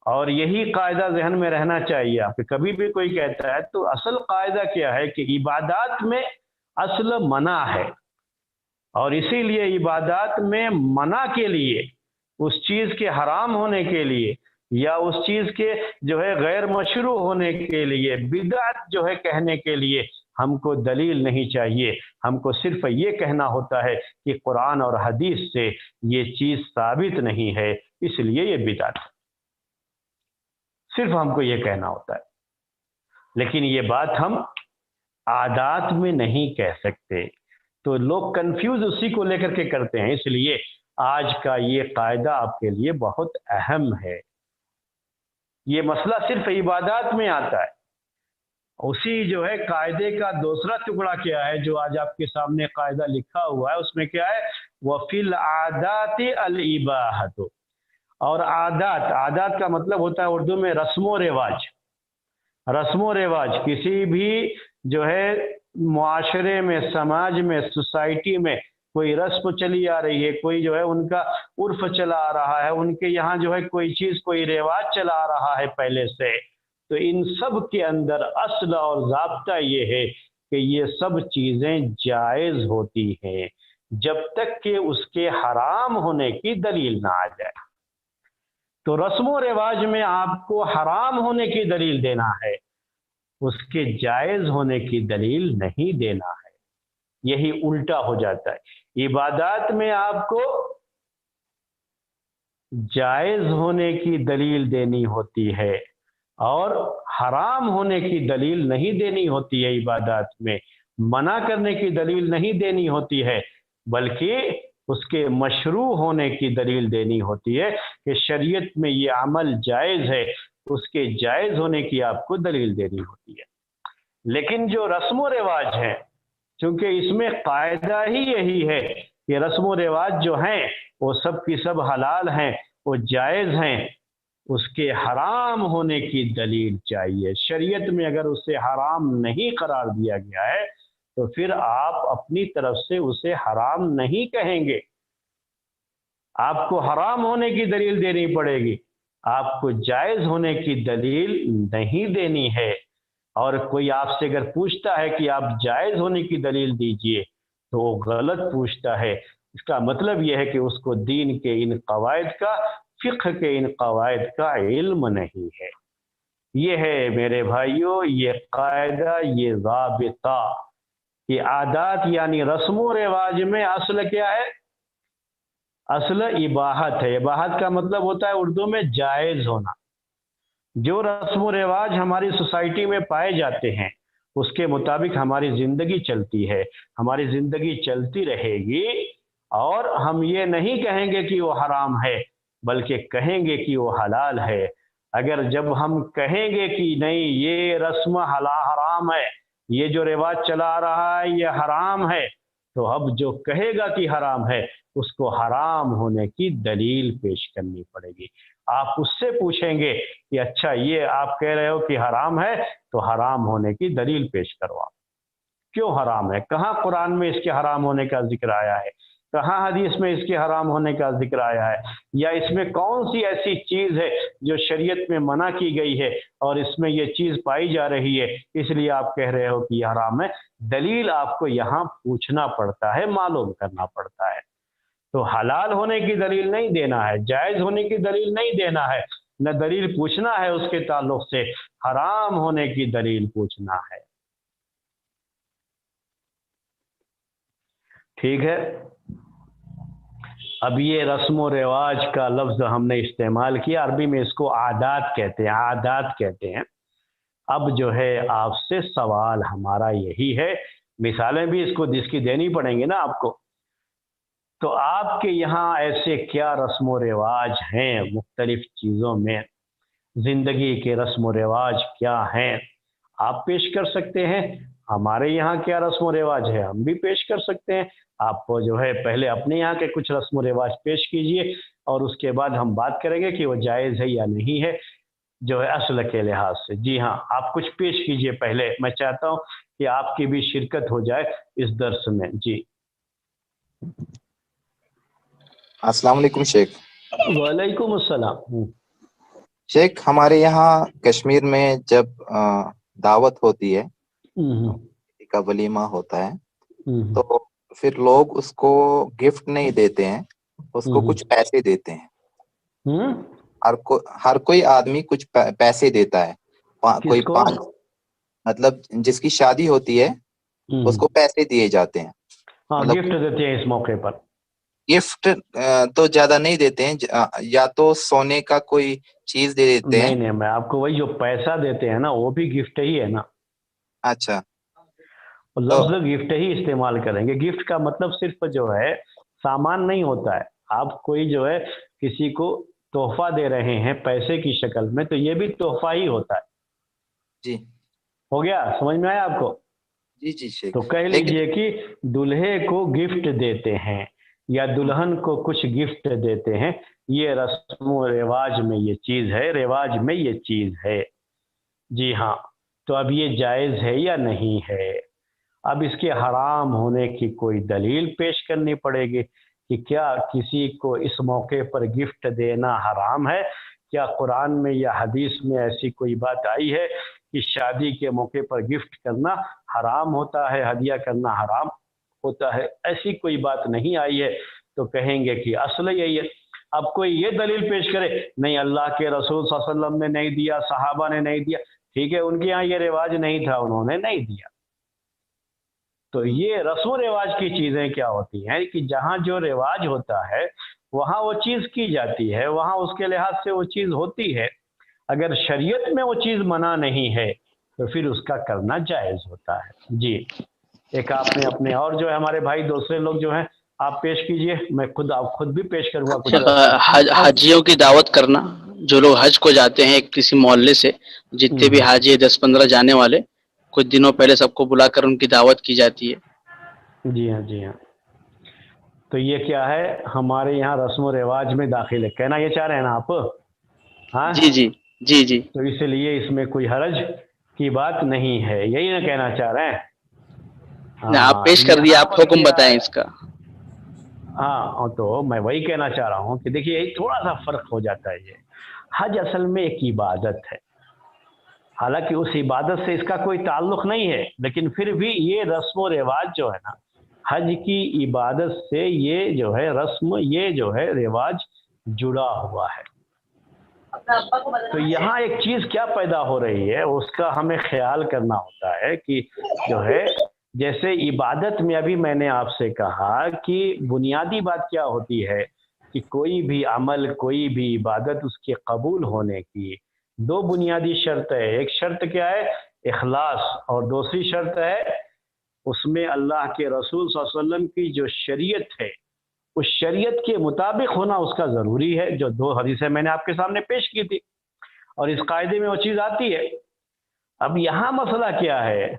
اور یہی قاعدہ ذہن میں رہنا چاہیے آپ کے. کبھی بھی کوئی کہتا ہے تو اصل قاعدہ کیا ہے کہ عبادات میں اصل منع ہے، اور اسی لیے عبادات میں منع کے لیے، اس چیز کے حرام ہونے کے لیے یا اس چیز کے جو ہے غیر مشروع ہونے کے لیے، بدعت جو ہے کہنے کے لیے ہم کو دلیل نہیں چاہیے. ہم کو صرف یہ کہنا ہوتا ہے کہ قرآن اور حدیث سے یہ چیز ثابت نہیں ہے، اس لیے یہ بدعت ہے. صرف ہم کو یہ کہنا ہوتا ہے. لیکن یہ بات ہم عادات میں نہیں کہہ سکتے، تو لوگ کنفیوز اسی کو لے کر کے کرتے ہیں. اس لیے آج کا یہ قاعدہ آپ کے لیے بہت اہم ہے. یہ مسئلہ صرف عبادات میں آتا ہے. اسی جو ہے قاعدے کا دوسرا ٹکڑا کیا ہے جو آج آپ کے سامنے قاعدہ لکھا ہوا ہے، اس میں کیا ہے؟ وَفِي الْعَادَاتِ الْإِبَاحَةُ. اور عادات کا مطلب ہوتا ہے اردو میں رسم و رواج. رسم و رواج کسی بھی جو ہے معاشرے میں، سماج میں، سوسائٹی میں کوئی رسم چلی آ رہی ہے، کوئی جو ہے ان کا عرف چلا آ رہا ہے، ان کے یہاں جو ہے کوئی چیز، کوئی رواج چلا آ رہا ہے پہلے سے، تو ان سب کے اندر اصل اور ضابطہ یہ ہے کہ یہ سب چیزیں جائز ہوتی ہیں جب تک کہ اس کے حرام ہونے کی دلیل نہ آ جائے. تو رسم و رواج میں آپ کو حرام ہونے کی دلیل دینا ہے، اس کے جائز ہونے کی دلیل نہیں دینا ہے. یہی الٹا ہو جاتا ہے. عبادات میں آپ کو جائز ہونے کی دلیل دینی ہوتی ہے اور حرام ہونے کی دلیل نہیں دینی ہوتی ہے. عبادات میں منع کرنے کی دلیل نہیں دینی ہوتی ہے، بلکہ اس کے مشروع ہونے کی دلیل دینی ہوتی ہے کہ شریعت میں یہ عمل جائز ہے، اس کے جائز ہونے کی آپ کو دلیل دینی ہوتی ہے. لیکن جو رسم و رواج ہیں، چونکہ اس میں قاعدہ ہی یہی ہے کہ رسم و رواج جو ہیں وہ سب کی سب حلال ہیں، وہ جائز ہیں، اس کے حرام ہونے کی دلیل چاہیے. شریعت میں اگر اسے حرام نہیں قرار دیا گیا ہے تو پھر آپ اپنی طرف سے اسے حرام نہیں کہیں گے. آپ کو حرام ہونے کی دلیل دینی پڑے گی، آپ کو جائز ہونے کی دلیل نہیں دینی ہے. اور کوئی آپ سے اگر پوچھتا ہے کہ آپ جائز ہونے کی دلیل دیجئے تو وہ غلط پوچھتا ہے. اس کا مطلب یہ ہے کہ اس کو دین کے ان قواعد کا، فقہ کے ان قواعد کا علم نہیں ہے. یہ ہے میرے بھائیوں یہ قاعدہ، یہ ضابطہ کہ عادات یعنی رسم و رواج میں اصل کیا ہے؟ اصل اباحت ہے. اباحت کا مطلب ہوتا ہے اردو میں جائز ہونا. جو رسم و رواج ہماری سوسائٹی میں پائے جاتے ہیں اس کے مطابق ہماری زندگی چلتی ہے، ہماری زندگی چلتی رہے گی، اور ہم یہ نہیں کہیں گے کہ وہ حرام ہے بلکہ کہیں گے کہ وہ حلال ہے. اگر جب ہم کہیں گے کہ نہیں یہ رسم حرام ہے، یہ جو رواج چلا آ رہا ہے یہ حرام ہے، تو اب جو کہے گا کہ حرام ہے اس کو حرام ہونے کی دلیل پیش کرنی پڑے گی. آپ اس سے پوچھیں گے کہ اچھا یہ آپ کہہ رہے ہو کہ حرام ہے تو حرام ہونے کی دلیل پیش کرو. آپ کیوں حرام ہے؟ کہاں قرآن میں اس کے حرام ہونے کا ذکر آیا ہے؟ کہاں حدیث میں اس کے حرام ہونے کا ذکر آیا ہے؟ یا اس میں کون سی ایسی چیز ہے جو شریعت میں منع کی گئی ہے اور اس میں یہ چیز پائی جا رہی ہے اس لیے آپ کہہ رہے ہو کہ یہ حرام ہے؟ دلیل آپ کو یہاں پوچھنا پڑتا ہے، معلوم کرنا پڑتا ہے. تو حلال ہونے کی دلیل نہیں دینا ہے، جائز ہونے کی دلیل نہیں دینا ہے، نہ دلیل پوچھنا ہے اس کے تعلق سے، حرام ہونے کی دلیل پوچھنا ہے. ٹھیک ہے. اب یہ رسم و رواج کا لفظ ہم نے استعمال کیا، عربی میں اس کو عادات کہتے ہیں، عادات کہتے ہیں. اب جو ہے آپ سے سوال ہمارا یہی ہے، مثالیں بھی اس کو جس کی دینی پڑیں گی نا آپ کو. تو آپ کے یہاں ایسے کیا رسم و رواج ہیں مختلف چیزوں میں؟ زندگی کے رسم و رواج کیا ہیں آپ پیش کر سکتے ہیں. ہمارے یہاں کیا رسم و رواج ہے ہم بھی پیش کر سکتے ہیں. آپ کو جو ہے پہلے اپنے یہاں کے کچھ رسم و رواج پیش کیجئے اور اس کے بعد ہم بات کریں گے کہ وہ جائز ہے یا نہیں ہے جو ہے اصل کے لحاظ سے. جی ہاں، آپ کچھ پیش کیجئے پہلے. میں چاہتا ہوں کہ آپ کی بھی شرکت ہو جائے اس درس میں. جی السلام علیکم شیخ. وعلیکم السلام. شیخ ہمارے یہاں کشمیر میں جب دعوت ہوتی ہے، کسی کا ولیمہ ہوتا ہے، تو پھر لوگ اس کو گفٹ نہیں دیتے ہیں، اس کو کچھ پیسے دیتے ہیں۔ ہر کوئی آدمی کچھ پیسے دیتا ہے، کس کوئی کو؟ 5، مطلب جس کی شادی ہوتی ہے اس کو پیسے دیے جاتے ہیں، ہاں مطلب گفٹ دیتے ہیں اس موقع پر۔ گفٹ تو زیادہ نہیں دیتے ہیں، یا تو سونے کا کوئی چیز دے دیتے ہیں۔ نہیں میں آپ کو وہی جو پیسہ دیتے ہیں نا وہ بھی گفٹ ہی ہے نا۔ اچھا، لفظ گفٹ ہی استعمال کریں گے۔ گفٹ کا مطلب صرف جو ہے سامان نہیں ہوتا ہے، آپ کوئی جو ہے کسی کو تحفہ دے رہے ہیں پیسے کی شکل میں، تو یہ بھی تحفہ ہی ہوتا ہے۔ جی ہو گیا، سمجھ میں آیا آپ کو؟ جی جی شیخ، تو کہہ لیکن لیجئے کہ دلہے کو گفٹ دیتے ہیں یا دلہن کو کچھ گفٹ دیتے ہیں، یہ رسم و رواج میں یہ چیز ہے، رواج میں یہ چیز ہے۔ جی ہاں، تو اب یہ جائز ہے یا نہیں ہے؟ اب اس کے حرام ہونے کی کوئی دلیل پیش کرنی پڑے گی کہ کیا کسی کو اس موقع پر گفٹ دینا حرام ہے؟ کیا قرآن میں یا حدیث میں ایسی کوئی بات آئی ہے کہ شادی کے موقع پر گفٹ کرنا حرام ہوتا ہے، ہدیہ کرنا حرام ہوتا ہے؟ ایسی کوئی بات نہیں آئی ہے، تو کہیں گے کہ اصل یہی ہے۔ اب کوئی یہ دلیل پیش کرے نہیں اللہ کے رسول صلی اللہ علیہ وسلم نے نہیں دیا، صحابہ نے نہیں دیا، ٹھیک ہے، ان کے ہاں یہ رواج نہیں تھا، انہوں نے نہیں دیا۔ تو یہ رسم و رواج کی چیزیں کیا ہوتی ہیں کہ جہاں جو رواج ہوتا ہے وہاں وہ چیز کی جاتی ہے، وہاں اس کے لحاظ سے وہ چیز ہوتی ہے۔ اگر شریعت میں وہ چیز منع نہیں ہے تو پھر اس کا کرنا جائز ہوتا ہے۔ جی، ایک آپ نے اپنے اور جو ہے ہمارے بھائی دوسرے لوگ جو ہیں آپ پیش کیجئے، میں خود بھی پیش کروں گا کچھ۔ حاجیوں کی دعوت کرنا، جو لوگ حج کو جاتے ہیں کسی محلے سے، جتنے بھی حاجی 10-15 جانے والے، کچھ دنوں پہلے سب کو بلا کر ان کی دعوت کی جاتی ہے۔ جی ہاں جی ہاں، تو یہ کیا ہے ہمارے یہاں رسم و رواج میں داخل ہے، کہنا یہ چاہ رہے ہیں نا آپ؟ ہاں جی جی جی جی، تو اس لیے اس میں کوئی حرج کی بات نہیں ہے، یہی نہ کہنا چاہ رہے ہیں؟ آپ پیش کر دیے، یہاں آپ پر حکم کیا بتائیں ہے؟ اس کا۔ ہاں تو میں وہی کہنا چاہ رہا ہوں کہ دیکھیے یہی تھوڑا سا فرق ہو جاتا ہے۔ یہ حج اصل میں ایک عبادت ہے، حالانکہ اس عبادت سے اس کا کوئی تعلق نہیں ہے، لیکن پھر بھی یہ رسم و رواج جو ہے نا، حج کی عبادت سے یہ جو ہے رسم، یہ جو ہے رواج جڑا ہوا ہے۔ تو یہاں ایک چیز کیا پیدا ہو رہی ہے اس کا ہمیں خیال کرنا ہوتا ہے کہ جو ہے جیسے عبادت میں ابھی میں نے آپ سے کہا کہ بنیادی بات کیا ہوتی ہے کہ کوئی بھی عمل، کوئی بھی عبادت اس کے قبول ہونے کی دو بنیادی شرط ہے۔ ایک شرط کیا ہے؟ اخلاص، اور دوسری شرط ہے اس میں اللہ کے رسول صلی اللہ علیہ وسلم کی جو شریعت ہے اس شریعت کے مطابق ہونا اس کا ضروری ہے، جو دو حدیثیں میں نے آپ کے سامنے پیش کی تھی، اور اس قاعدے میں وہ چیز آتی ہے۔ اب یہاں مسئلہ کیا ہے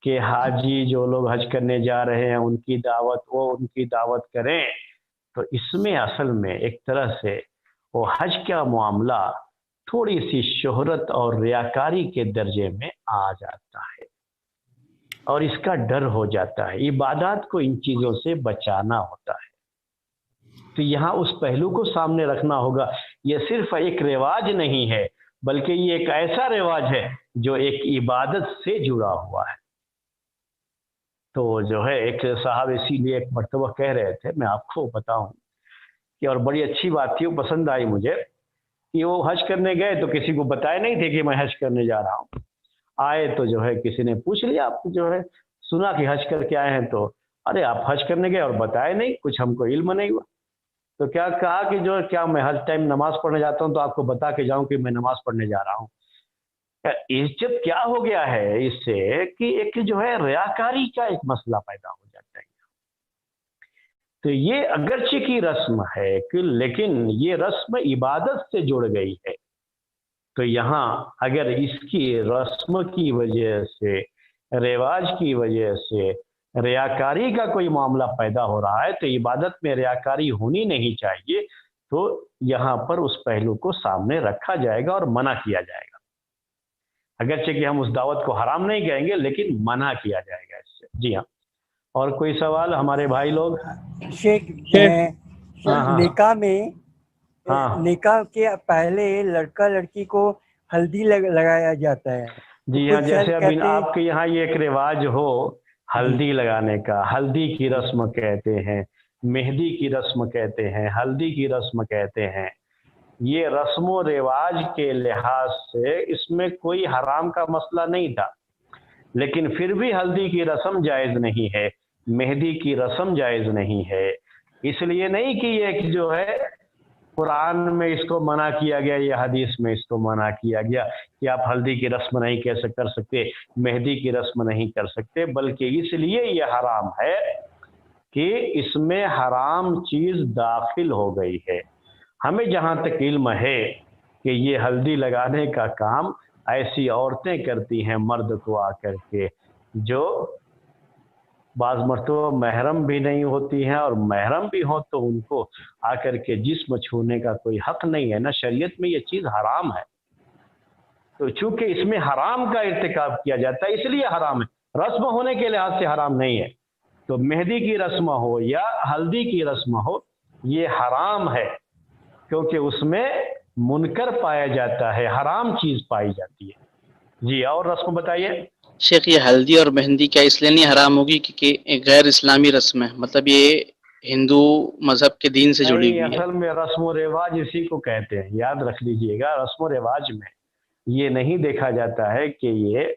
کہ حاجی جو لوگ حج کرنے جا رہے ہیں ان کی دعوت، وہ ان کی دعوت کریں، تو اس میں اصل میں ایک طرح سے وہ حج کا معاملہ تھوڑی سی شہرت اور ریاکاری کے درجے میں آ جاتا ہے، اور اس کا ڈر ہو جاتا ہے۔ عبادات کو ان چیزوں سے بچانا ہوتا ہے، تو یہاں اس پہلو کو سامنے رکھنا ہوگا۔ یہ صرف ایک رواج نہیں ہے بلکہ یہ ایک ایسا رواج ہے جو ایک عبادت سے جڑا ہوا ہے۔ تو جو ہے ایک صاحب اسی لیے ایک مرتبہ کہہ رہے تھے، میں آپ کو بتاؤں کہ اور بڑی اچھی بات تھی، وہ پسند آئی مجھے، کہ وہ حج کرنے گئے تو کسی کو بتائے نہیں تھے کہ میں حج کرنے جا رہا ہوں۔ آئے تو جو ہے کسی نے پوچھ لیا، آپ جو ہے سنا کہ حج کر کے آئے ہیں، تو ارے آپ حج کرنے گئے اور بتائے نہیں، کچھ ہم کو علم نہیں ہوا۔ تو کیا کہا کہ جو کیا میں ہر ٹائم نماز پڑھنے جاتا ہوں تو آپ کو بتا کے جاؤں کہ میں نماز پڑھنے جا رہا ہوں؟ عزت کیا ہو گیا ہے اس سے کہ ایک جو ہے ریاکاری کا ایک مسئلہ پیدا ہو جاتا ہے۔ تو یہ اگرچہ کی رسم ہے لیکن یہ رسم عبادت سے جڑ گئی ہے، تو یہاں اگر اس کی رسم کی وجہ سے، رواج کی وجہ سے ریاکاری کا کوئی معاملہ پیدا ہو رہا ہے تو عبادت میں ریاکاری ہونی نہیں چاہیے، تو یہاں پر اس پہلو کو سامنے رکھا جائے گا اور منع کیا جائے گا، اگرچہ کہ ہم اس دعوت کو حرام نہیں کہیں گے لیکن منع کیا جائے گا اس سے۔ جی ہاں، اور کوئی سوال ہمارے بھائی لوگ؟ شیخ ہاں ہاں نکاح میں ہاں نکاح کے پہلے لڑکا لڑکی کو ہلدی لگایا جاتا ہے. جی ہاں، جیسے ابھی آپ کے یہاں یہ ایک رواج ہو ہلدی لگانے کا، ہلدی کی رسم کہتے ہیں، مہندی کی رسم کہتے ہیں، ہلدی کی رسم کہتے ہیں. یہ رسم و رواج کے لحاظ سے اس میں کوئی حرام کا مسئلہ نہیں تھا، لیکن پھر بھی ہلدی کی رسم جائز نہیں ہے، مہندی کی رسم جائز نہیں ہے. اس لیے نہیں کہ یہ جو ہے قرآن میں اس کو منع کیا گیا یا حدیث میں اس کو منع کیا گیا کہ آپ ہلدی کی رسم نہیں کر سکتے، مہندی کی رسم نہیں کر سکتے، بلکہ اس لیے یہ حرام ہے کہ اس میں حرام چیز داخل ہو گئی ہے. ہمیں جہاں تک علم ہے کہ یہ ہلدی لگانے کا کام ایسی عورتیں کرتی ہیں مرد کو آ کر کے، جو بعض مرتبہ محرم بھی نہیں ہوتی ہیں، اور محرم بھی ہو تو ان کو آ کر کے جسم چھونے کا کوئی حق نہیں ہے نا. شریعت میں یہ چیز حرام ہے، تو چونکہ اس میں حرام کا ارتکاب کیا جاتا ہے اس لیے حرام ہے، رسم ہونے کے لحاظ سے حرام نہیں ہے. تو مہندی کی رسم ہو یا ہلدی کی رسم ہو یہ حرام ہے، کیونکہ اس میں منکر پایا جاتا ہے، حرام چیز پائی جاتی ہے. جی اور رسم بتائیے. شیخ یہ ہلدی اور مہندی کیا اس لیے نہیں حرام ہوگی کیونکہ ایک غیر اسلامی رسم ہے، مطلب یہ ہندو مذہب کے دین سے جڑی ہوئی ہے؟ اصل میں رسم و رواج اسی کو کہتے ہیں، یاد رکھ لیجئے گا. رسم و رواج میں یہ نہیں دیکھا جاتا ہے کہ یہ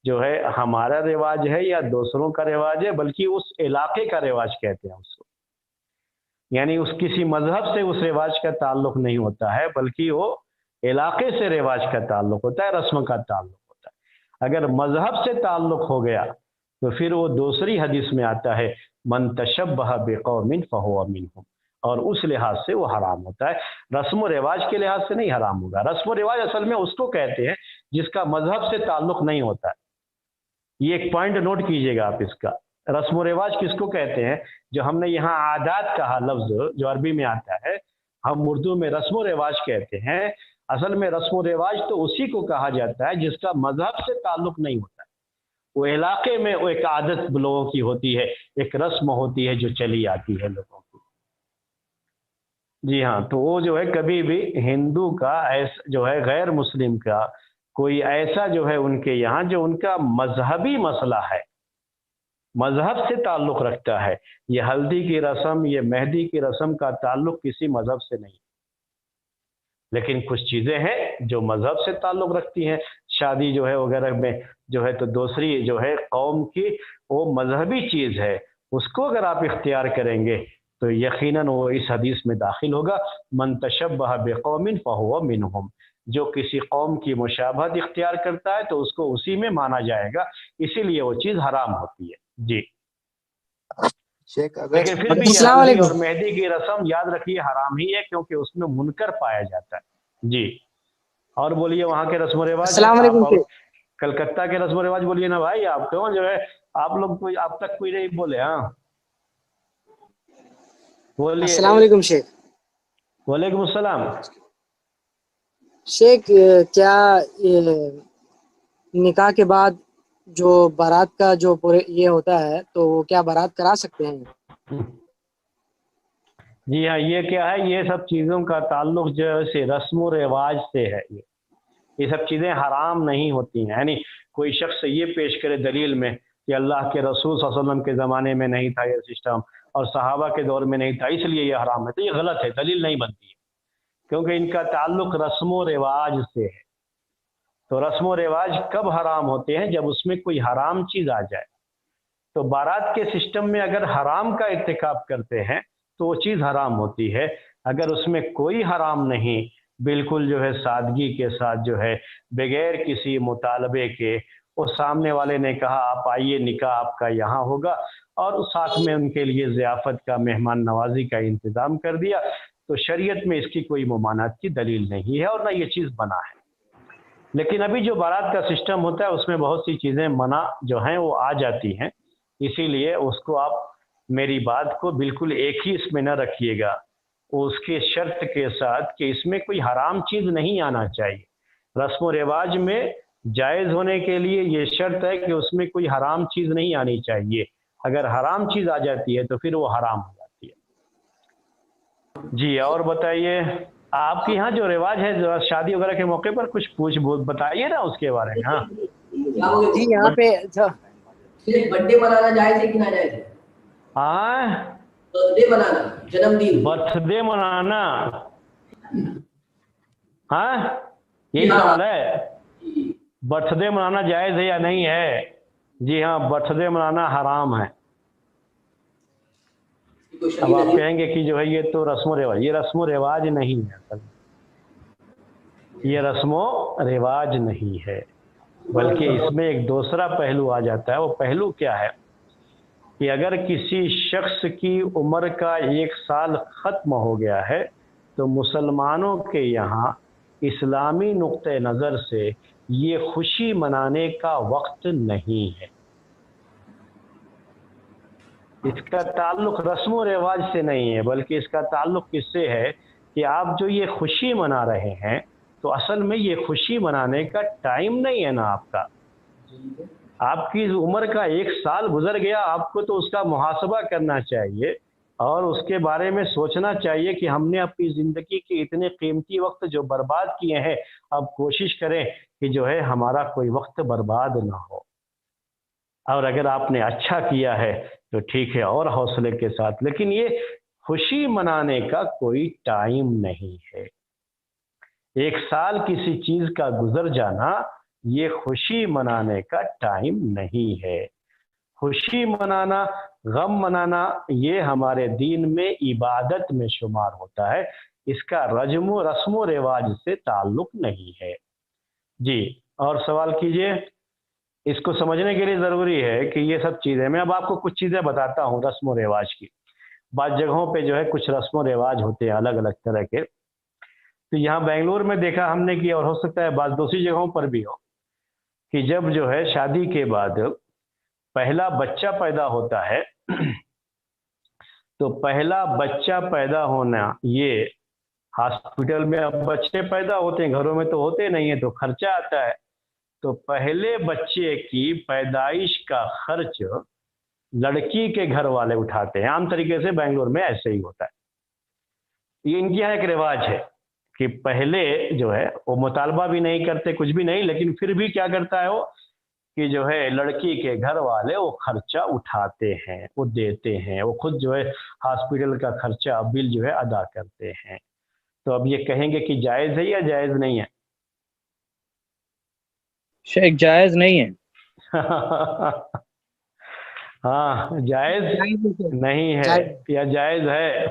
جو ہے ہمارا رواج ہے یا دوسروں کا رواج ہے، بلکہ اس علاقے کا رواج کہتے ہیں اس کو. یعنی اس کسی مذہب سے اس رواج کا تعلق نہیں ہوتا ہے، بلکہ وہ علاقے سے رواج کا تعلق ہوتا ہے، رسم کا تعلق ہوتا ہے. اگر مذہب سے تعلق ہو گیا تو پھر وہ دوسری حدیث میں آتا ہے من تشبہ بقوم فہو منہم، اور اس لحاظ سے وہ حرام ہوتا ہے، رسم و رواج کے لحاظ سے نہیں حرام ہوگا. رسم و رواج اصل میں اس کو کہتے ہیں جس کا مذہب سے تعلق نہیں ہوتا ہے. یہ ایک پوائنٹ نوٹ کیجئے گا آپ اس کا. رسم و رواج کس کو کہتے ہیں؟ جو ہم نے یہاں عادات کہا لفظ جو عربی میں آتا ہے، ہم اردو میں رسم و رواج کہتے ہیں. اصل میں رسم و رواج تو اسی کو کہا جاتا ہے جس کا مذہب سے تعلق نہیں ہوتا ہے. وہ علاقے میں وہ ایک عادت لوگوں کی ہوتی ہے، ایک رسم ہوتی ہے جو چلی آتی ہے لوگوں کی. جی ہاں، تو وہ جو ہے کبھی بھی ہندو کا ایسا جو ہے غیر مسلم کا کوئی ایسا جو ہے ان کے یہاں جو ان کا مذہبی مسئلہ ہے، مذہب سے تعلق رکھتا ہے، یہ ہلدی کی رسم یہ مہندی کی رسم کا تعلق کسی مذہب سے نہیں. لیکن کچھ چیزیں ہیں جو مذہب سے تعلق رکھتی ہیں، شادی جو ہے وغیرہ میں جو ہے تو دوسری جو ہے قوم کی وہ مذہبی چیز ہے، اس کو اگر آپ اختیار کریں گے تو یقیناً وہ اس حدیث میں داخل ہوگا من تشبہ بقوم فہو منہم. جو کسی قوم کی مشابہت اختیار کرتا ہے تو اس کو اسی میں مانا جائے گا، اسی لیے وہ چیز حرام ہوتی ہے. جی لیکن پھر بھی یہ ہلدی اور مہندی کی رسم یاد رکھیے حرام ہی ہے، کیونکہ اس میں منکر پایا جاتا ہے. جی اور بولیے وہاں کے رسم و رواج. السلام علیکم. کلکتہ کے رسم و رواج بولیے نا بھائی. آپ کیوں جو ہے آپ لوگ کوئی آپ تک کوئی نہیں بولے؟ ہاں بولیے. السلام علیکم شیخ. وعلیکم السلام. شیخ کیا نکاح کے بعد جو بارات کا جو یہ ہوتا ہے تو وہ کیا بارات کرا سکتے ہیں؟ جی ہاں، یہ کیا ہے، یہ سب چیزوں کا تعلق جو ہے رسم و رواج سے ہے. یہ سب چیزیں حرام نہیں ہوتی ہیں. یعنی کوئی شخص یہ پیش کرے دلیل میں کہ اللہ کے رسول صلی اللہ علیہ وسلم کے زمانے میں نہیں تھا یہ سسٹم اور صحابہ کے دور میں نہیں تھا اس لیے یہ حرام ہے، تو یہ غلط ہے، دلیل نہیں بنتی ہے، کیونکہ ان کا تعلق رسم و رواج سے ہے. تو رسم و رواج کب حرام ہوتے ہیں؟ جب اس میں کوئی حرام چیز آ جائے. تو بارات کے سسٹم میں اگر حرام کا ارتکاب کرتے ہیں تو وہ چیز حرام ہوتی ہے. اگر اس میں کوئی حرام نہیں، بالکل جو ہے سادگی کے ساتھ جو ہے بغیر کسی مطالبے کے وہ سامنے والے نے کہا آپ آئیے نکاح آپ کا یہاں ہوگا، اور اس ساتھ میں ان کے لیے ضیافت کا مہمان نوازی کا انتظام کر دیا، تو شریعت میں اس کی کوئی ممانعت کی دلیل نہیں ہے اور نہ یہ چیز بنا ہے. لیکن ابھی جو بارات کا سسٹم ہوتا ہے اس میں بہت سی چیزیں منع جو ہیں وہ آ جاتی ہیں، اسی لیے اس کو آپ میری بات کو بالکل ایک ہی اس میں نہ رکھیے گا، اس کے شرط کے ساتھ کہ اس میں کوئی حرام چیز نہیں آنا چاہیے. رسم و رواج میں جائز ہونے کے لیے یہ شرط ہے کہ اس میں کوئی حرام چیز نہیں آنی چاہیے. اگر حرام چیز آ جاتی ہے تو پھر وہ حرام ہو جاتی ہے. جی اور بتائیے. آپ کے یہاں جو رواج ہے جو شادی وغیرہ کے موقع پر کچھ بتائیے نا اس کے بارے میں. ہاں جی یہاں پہ صرف برتھ ڈے منانا جائز ہے کہ ناجائز ہے؟ برتھ ڈے منانا، جنم دن، برتھ ڈے منانا، ہاں یہی سوال ہے. برتھ ڈے منانا جائز ہے یا نہیں ہے؟ جی ہاں، برتھ ڈے منانا حرام ہے. اب آپ کہیں گے کہ جو ہے یہ تو رسم و رواج، یہ رسم و رواج نہیں ہے، اصل یہ رسم و رواج نہیں ہے، بلکہ اس میں ایک دوسرا پہلو آ جاتا ہے. وہ پہلو کیا ہے کہ اگر کسی شخص کی عمر کا 1 سال ختم ہو گیا ہے تو مسلمانوں کے یہاں اسلامی نقطہ نظر سے یہ خوشی منانے کا وقت نہیں ہے. اس کا تعلق رسم و رواج سے نہیں ہے، بلکہ اس کا تعلق کس سے ہے کہ آپ جو یہ خوشی منا رہے ہیں تو اصل میں یہ خوشی منانے کا ٹائم نہیں ہے نا آپ کا. آپ کی عمر کا 1 سال گزر گیا، آپ کو تو اس کا محاسبہ کرنا چاہیے اور اس کے بارے میں سوچنا چاہیے کہ ہم نے اپنی زندگی کے اتنے قیمتی وقت جو برباد کیے ہیں، اب کوشش کریں کہ جو ہے ہمارا کوئی وقت برباد نہ ہو. اور اگر آپ نے اچھا کیا ہے تو ٹھیک ہے اور حوصلے کے ساتھ، لیکن یہ خوشی منانے کا کوئی ٹائم نہیں ہے. 1 سال کسی چیز کا گزر جانا یہ خوشی منانے کا ٹائم نہیں ہے. خوشی منانا، غم منانا یہ ہمارے دین میں عبادت میں شمار ہوتا ہے، اس کا رسم و رواج سے تعلق نہیں ہے. جی اور سوال کیجئے. اس کو سمجھنے کے لیے ضروری ہے کہ یہ سب چیزیں، میں اب آپ کو کچھ چیزیں بتاتا ہوں رسم و رواج کی. بعض جگہوں پہ جو ہے کچھ رسم و رواج ہوتے ہیں الگ الگ طرح کے. تو یہاں بنگلور میں دیکھا ہم نے کہ، اور ہو سکتا ہے بعض دوسری جگہوں پر بھی ہو، کہ جب جو ہے شادی کے بعد پہلا بچہ پیدا ہوتا ہے تو پہلا بچہ پیدا ہونا، یہ ہاسپٹل میں اب بچے پیدا ہوتے ہیں، گھروں میں تو ہوتے نہیں ہیں تو خرچہ آتا ہے. تو پہلے بچے کی پیدائش کا خرچ لڑکی کے گھر والے اٹھاتے ہیں. عام طریقے سے بنگلور میں ایسے ہی ہوتا ہے. یہ ان کے یہاں ایک رواج ہے کہ پہلے جو ہے وہ مطالبہ بھی نہیں کرتے کچھ بھی نہیں، لیکن پھر بھی کیا کرتا ہے وہ کہ جو ہے لڑکی کے گھر والے وہ خرچہ اٹھاتے ہیں، وہ دیتے ہیں، وہ خود جو ہے ہاسپٹل کا خرچہ بل جو ہے ادا کرتے ہیں. تو اب یہ کہیں گے کہ جائز ہے یا جائز نہیں ہے؟ شیخ جائز نہیں ہے. ہاں جائز نہیں ہے یا جائز ہے؟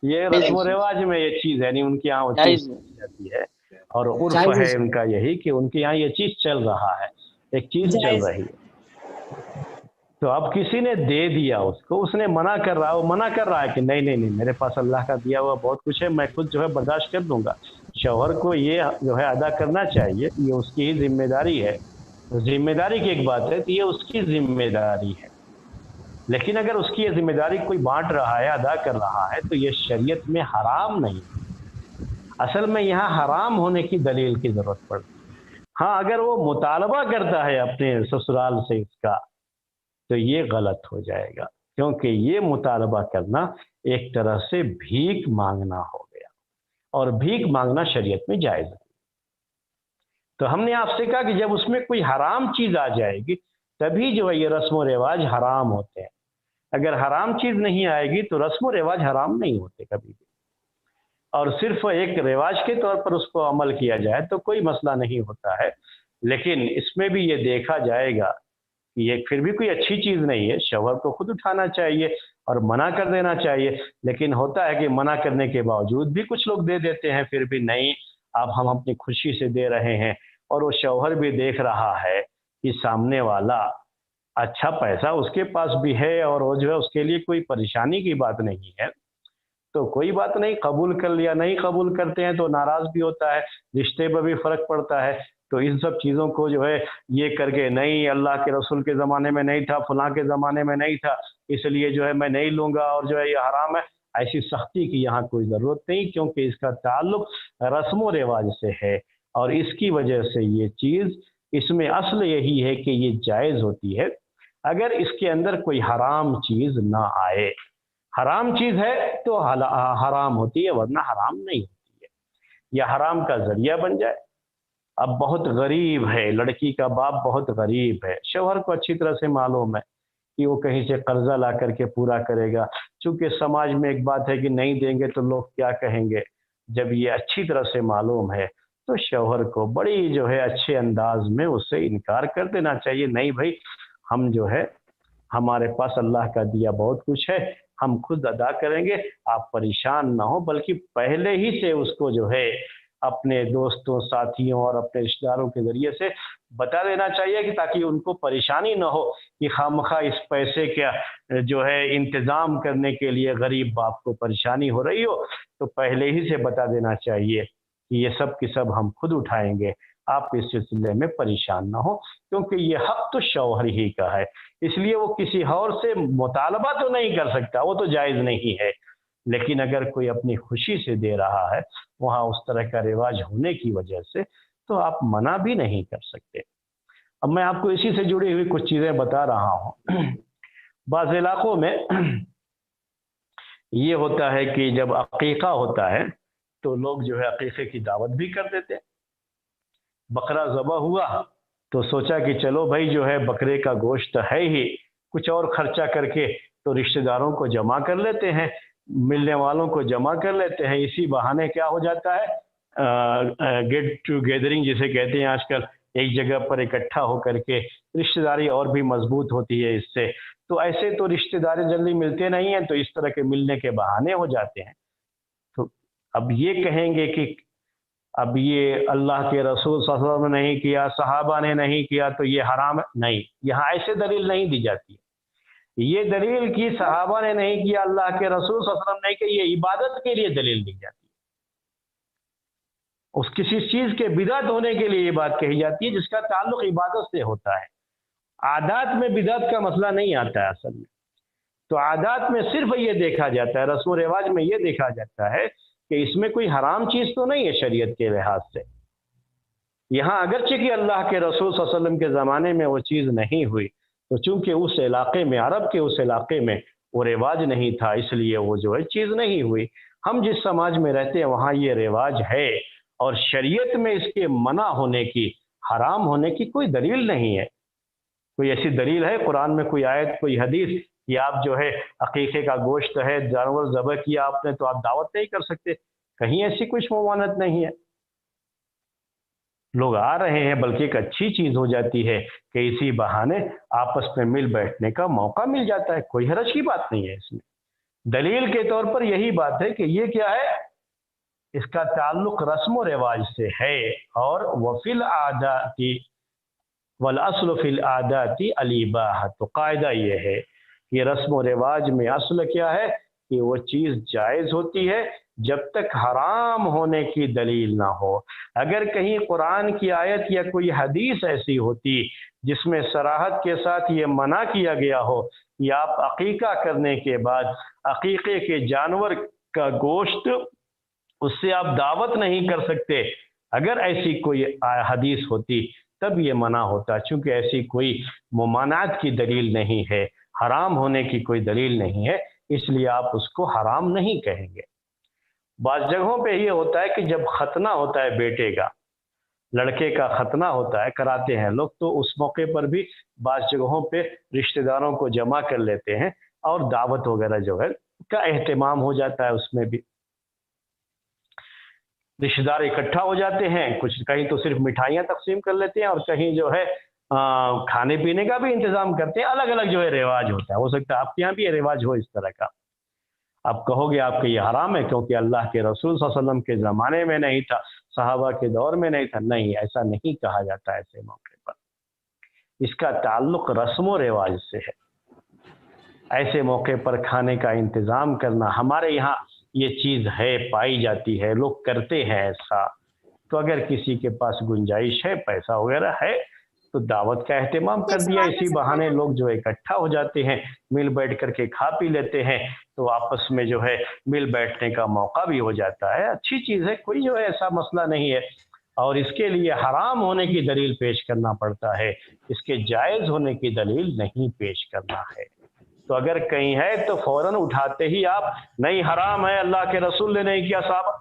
یہ رسم و رواج میں یہ چیز ہے نہیں، ان کے یہاں چیز جاتی ہے اور عرف ہے ان کا یہی کہ ان کے یہاں یہ چیز چل رہا ہے، ایک چیز چل رہی ہے. تو اب کسی نے دے دیا اس کو، اس نے منع کر رہا ہے، وہ منع کر رہا ہے کہ نہیں نہیں نہیں، میرے پاس اللہ کا دیا ہوا بہت کچھ ہے، میں خود جو ہے برداشت کر دوں گا. شوہر کو یہ جو ہے ادا کرنا چاہیے، یہ اس کی ہی ذمہ داری ہے. ذمہ داری کی ایک بات ہے تو یہ اس کی ذمہ داری ہے، لیکن اگر اس کی یہ ذمہ داری کوئی بانٹ رہا ہے، ادا کر رہا ہے، تو یہ شریعت میں حرام نہیں. اصل میں یہاں حرام ہونے کی دلیل کی ضرورت پڑتی. ہاں اگر وہ مطالبہ کرتا ہے اپنے سسرال سے اس کا تو یہ غلط ہو جائے گا، کیونکہ یہ مطالبہ کرنا ایک طرح سے بھیک مانگنا ہو گیا، اور بھیک مانگنا شریعت میں جائز ہے. تو ہم نے آپ سے کہا کہ جب اس میں کوئی حرام چیز آ جائے گی تبھی جو ہے یہ رسم و رواج حرام ہوتے ہیں. اگر حرام چیز نہیں آئے گی تو رسم و رواج حرام نہیں ہوتے کبھی بھی. اور صرف ایک رواج کے طور پر اس کو عمل کیا جائے تو کوئی مسئلہ نہیں ہوتا ہے، لیکن اس میں بھی یہ دیکھا جائے گا کہ یہ پھر بھی کوئی اچھی چیز نہیں ہے. شوہر کو خود اٹھانا چاہیے اور منع کر دینا چاہیے، لیکن ہوتا ہے کہ منع کرنے کے باوجود بھی کچھ لوگ دے دیتے ہیں. پھر بھی نہیں، اب ہم اپنی خوشی سے دے رہے ہیں، اور وہ شوہر بھی دیکھ رہا ہے کہ سامنے والا اچھا پیسہ اس کے پاس بھی ہے اور وہ جو ہے اس کے لیے کوئی پریشانی کی بات نہیں ہے، تو کوئی بات نہیں، قبول کر لیا. نہیں قبول کرتے ہیں تو ناراض بھی ہوتا ہے، رشتے پر بھی فرق پڑتا ہے. تو ان سب چیزوں کو جو ہے یہ کر کے نہیں، اللہ کے رسول کے زمانے میں نہیں تھا، فلاں کے زمانے میں نہیں تھا، اس لیے جو ہے میں نہیں لوں گا اور جو ہے یہ حرام ہے، ایسی سختی کی یہاں کوئی ضرورت نہیں، کیونکہ اس کا تعلق رسم و رواج سے ہے. اور اس کی وجہ سے یہ چیز، اس میں اصل یہی ہے کہ یہ جائز ہوتی ہے اگر اس کے اندر کوئی حرام چیز نہ آئے. حرام چیز ہے تو حرام ہوتی ہے، ورنہ حرام نہیں ہوتی ہے، یا حرام کا ذریعہ بن جائے۔ اب بہت غریب ہے، لڑکی کا باپ بہت غریب ہے، شوہر کو اچھی طرح سے معلوم ہے کہ وہ کہیں سے قرضہ لا کر کے پورا کرے گا، چونکہ سماج میں ایک بات ہے کہ نہیں دیں گے تو لوگ کیا کہیں گے۔ جب یہ اچھی طرح سے معلوم ہے تو شوہر کو بڑی جو ہے اچھے انداز میں اس سے انکار کر دینا چاہیے، نہیں بھائی ہم جو ہے ہمارے پاس اللہ کا دیا بہت کچھ ہے، ہم خود ادا کریں گے، آپ پریشان نہ ہو، بلکہ پہلے ہی سے اس کو جو ہے اپنے دوستوں ساتھیوں اور اپنے رشتہ داروں کے ذریعے سے بتا دینا چاہیے کہ تاکہ ان کو پریشانی نہ ہو کہ خامخواہ اس پیسے کا جو ہے انتظام کرنے کے لیے غریب باپ کو پریشانی ہو رہی ہو، تو پہلے ہی سے بتا دینا چاہیے کہ یہ سب کی سب ہم خود اٹھائیں گے، آپ اس سلسلے میں پریشان نہ ہو، کیونکہ یہ حق تو شوہر ہی کا ہے، اس لیے وہ کسی اور سے مطالبہ تو نہیں کر سکتا، وہ تو جائز نہیں ہے، لیکن اگر کوئی اپنی خوشی سے دے رہا ہے وہاں اس طرح کا رواج ہونے کی وجہ سے تو آپ منع بھی نہیں کر سکتے۔ اب میں آپ کو اسی سے جڑی ہوئی کچھ چیزیں بتا رہا ہوں۔ بعض علاقوں میں یہ ہوتا ہے کہ جب عقیقہ ہوتا ہے تو لوگ جو ہے عقیقے کی دعوت بھی کر دیتے ہیں، بکرا ذبح ہوا تو سوچا کہ چلو بھائی جو ہے بکرے کا گوشت ہے ہی، کچھ اور خرچہ کر کے تو رشتہ داروں کو جمع کر لیتے ہیں، ملنے والوں کو جمع کر لیتے ہیں، اسی بہانے کیا ہو جاتا ہے گیٹ ٹو گیدرنگ جسے کہتے ہیں آج کل، ایک جگہ پر اکٹھا ہو کر کے رشتہ داری اور بھی مضبوط ہوتی ہے اس سے، تو ایسے تو رشتہ داری جلدی ملتے نہیں ہیں، تو اس طرح کے ملنے کے بہانے ہو جاتے ہیں۔ تو اب یہ کہیں گے کہ اب یہ اللہ کے رسول صلی اللہ علیہ وسلم نے نہیں کیا، صحابہ نے نہیں کیا تو یہ حرام ہے، نہیں، یہاں ایسے دلیل نہیں دی جاتی ہے۔ یہ دلیل کی صحابہ نے نہیں کیا، اللہ کے رسول صلی اللہ علیہ وسلم نے کہ یہ عبادت کے لیے دلیل دی جاتی ہے، اس کسی چیز کے بدعت ہونے کے لیے یہ بات کہی جاتی ہے جس کا تعلق عبادت سے ہوتا ہے۔ عادات میں بدعت کا مسئلہ نہیں آتا ہے اصل میں، تو عادات میں صرف یہ دیکھا جاتا ہے، رسم و رواج میں یہ دیکھا جاتا ہے کہ اس میں کوئی حرام چیز تو نہیں ہے شریعت کے لحاظ سے۔ یہاں اگرچہ کہ اللہ کے رسول صلی اللہ علیہ وسلم کے زمانے میں وہ چیز نہیں ہوئی، تو چونکہ اس علاقے میں، عرب کے اس علاقے میں وہ رواج نہیں تھا، اس لیے وہ جو ہے چیز نہیں ہوئی۔ ہم جس سماج میں رہتے ہیں وہاں یہ رواج ہے، اور شریعت میں اس کے منع ہونے کی، حرام ہونے کی کوئی دلیل نہیں ہے۔ کوئی ایسی دلیل ہے قرآن میں، کوئی آیت، کوئی حدیث کہ آپ جو ہے عقیقے کا گوشت ہے، جانور ذبح کیا آپ نے تو آپ دعوت نہیں کر سکتے؟ کہیں ایسی کچھ ممانعت نہیں ہے۔ لوگ آ رہے ہیں، بلکہ ایک اچھی چیز ہو جاتی ہے کہ اسی بہانے آپس میں مل بیٹھنے کا موقع مل جاتا ہے، کوئی حرج کی بات نہیں ہے اس میں۔ دلیل کے طور پر یہی بات ہے کہ یہ کیا ہے، اس کا تعلق رسم و رواج سے ہے، اور وفی العادات والاصل فی العادات الاباحہ، تو قاعدہ یہ ہے کہ رسم و رواج میں اصل کیا ہے کہ وہ چیز جائز ہوتی ہے جب تک حرام ہونے کی دلیل نہ ہو۔ اگر کہیں قرآن کی آیت یا کوئی حدیث ایسی ہوتی جس میں صراحت کے ساتھ یہ منع کیا گیا ہو کہ آپ عقیقہ کرنے کے بعد عقیقے کے جانور کا گوشت اس سے آپ دعوت نہیں کر سکتے، اگر ایسی کوئی حدیث ہوتی تب یہ منع ہوتا، چونکہ ایسی کوئی ممانعت کی دلیل نہیں ہے، حرام ہونے کی کوئی دلیل نہیں ہے، اس لیے آپ اس کو حرام نہیں کہیں گے۔ بعض جگہوں پہ یہ ہوتا ہے کہ جب ختنہ ہوتا ہے بیٹے کا، لڑکے کا ختنہ ہوتا ہے، کراتے ہیں لوگ، تو اس موقع پر بھی بعض جگہوں پہ رشتہ داروں کو جمع کر لیتے ہیں اور دعوت وغیرہ جو ہے کا اہتمام ہو جاتا ہے، اس میں بھی رشتہ دار اکٹھا ہو جاتے ہیں، کچھ کہیں تو صرف مٹھائیاں تقسیم کر لیتے ہیں اور کہیں جو ہے کھانے پینے کا بھی انتظام کرتے ہیں، الگ الگ جو ہے رواج ہوتا ہے۔ ہو سکتا ہے آپ کے یہاں بھی یہ رواج ہو اس طرح کا، آپ کہو گے آپ کے یہ حرام ہے کیونکہ اللہ کے رسول صلی اللہ علیہ وسلم کے زمانے میں نہیں تھا، صحابہ کے دور میں نہیں تھا، نہیں، ایسا نہیں کہا جاتا ایسے موقع پر، اس کا تعلق رسم و رواج سے ہے۔ ایسے موقع پر کھانے کا انتظام کرنا، ہمارے یہاں یہ چیز ہے، پائی جاتی ہے، لوگ کرتے ہیں ایسا، تو اگر کسی کے پاس گنجائش ہے، پیسہ وغیرہ ہے تو دعوت کا اہتمام کر دیا، اسی بہانے لوگ جو اکٹھا ہو جاتے ہیں، مل بیٹھ کر کے کھا پی لیتے ہیں، تو آپس میں جو ہے مل بیٹھنے کا موقع بھی ہو جاتا ہے، اچھی چیز ہے، کوئی جو ہے ایسا مسئلہ نہیں ہے۔ اور اس کے لیے حرام ہونے کی دلیل پیش کرنا پڑتا ہے، اس کے جائز ہونے کی دلیل نہیں پیش کرنا ہے۔ تو اگر کہیں ہے تو فوراً اٹھاتے ہی آپ نہیں حرام ہے، اللہ کے رسول نے نہیں کیا، صحابہ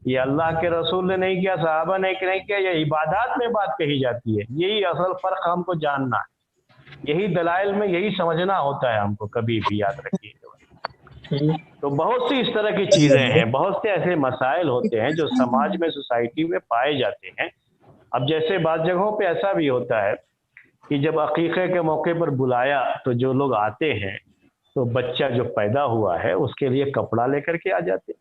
یہ اللہ کے رسول نے نہیں کیا، صحابہ نے نہیں کیا، یہ عبادات میں بات کہی جاتی ہے. یہی اصل فرق ہم کو جاننا ہے، یہی دلائل میں یہی سمجھنا ہوتا ہے ہم کو، کبھی بھی یاد رکھیے. تو بہت سی اس طرح کی چیزیں ہیں، بہت سے ایسے مسائل ہوتے ہیں جو سماج میں سوسائٹی میں پائے جاتے ہیں. اب جیسے بعض جگہوں پہ ایسا بھی ہوتا ہے کہ جب عقیقے کے موقع پر بلایا تو جو لوگ آتے ہیں تو بچہ جو پیدا ہوا ہے اس کے لیے کپڑا لے کر کے آ جاتے.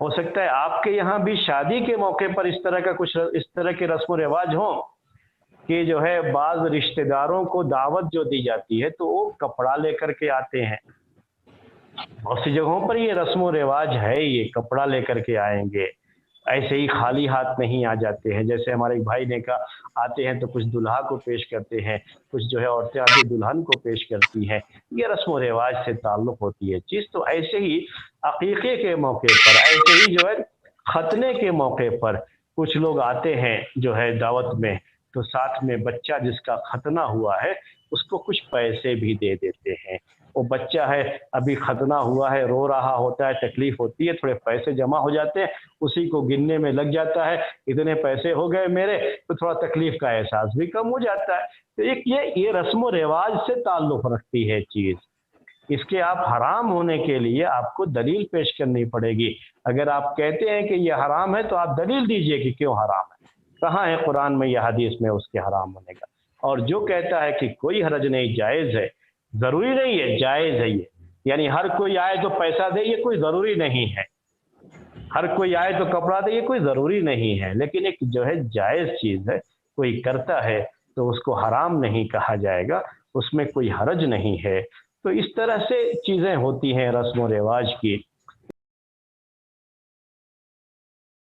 ہو سکتا ہے آپ کے یہاں بھی شادی کے موقع پر اس طرح کا کچھ اس طرح کے رسم و رواج ہوں کہ جو ہے بعض رشتہ داروں کو دعوت جو دی جاتی ہے تو وہ کپڑا لے کر کے آتے ہیں. بہت سی جگہوں پر یہ رسم و رواج ہے، یہ کپڑا لے کر کے آئیں گے، ایسے ہی خالی ہاتھ نہیں آ جاتے ہیں. جیسے ہمارے بھائی نے کہا آتے ہیں تو کچھ دلہا کو پیش کرتے ہیں، کچھ جو ہے عورتیں آتی دلہن کو پیش کرتی ہیں. یہ رسم و رواج سے تعلق ہوتی ہے چیز. تو ایسے ہی عقیقے کے موقع پر، ایسے ہی جو ہے ختنے کے موقع پر کچھ لوگ آتے ہیں جو ہے دعوت میں، تو ساتھ میں بچہ جس کا ختنہ ہوا ہے اس کو کچھ پیسے بھی دے دیتے ہیں. وہ بچہ ہے ابھی ختنہ ہوا ہے، رو رہا ہوتا ہے، تکلیف ہوتی ہے، تھوڑے پیسے جمع ہو جاتے ہیں، اسی کو گننے میں لگ جاتا ہے، اتنے پیسے ہو گئے میرے، تو تھوڑا تکلیف کا احساس بھی کم ہو جاتا ہے. تو یہ رسم و رواج سے تعلق رکھتی ہے چیز. اس کے آپ حرام ہونے کے لیے آپ کو دلیل پیش کرنی پڑے گی. اگر آپ کہتے ہیں کہ یہ حرام ہے تو آپ دلیل دیجئے کہ کیوں حرام ہے، کہاں ہے قرآن میں یا حدیث میں اس کے حرام ہونے کا. اور جو کہتا ہے کہ کوئی حرج نہیں، جائز ہے، ضروری نہیں ہے، جائز ہے. یہ یعنی ہر کوئی آئے تو پیسہ دے، یہ کوئی ضروری نہیں ہے. ہر کوئی آئے تو کپڑا دے، یہ کوئی ضروری نہیں ہے. لیکن ایک جو ہے جائز چیز ہے، کوئی کرتا ہے تو اس کو حرام نہیں کہا جائے گا، اس میں کوئی حرج نہیں ہے. تو اس طرح سے چیزیں ہوتی ہیں رسم و رواج کی.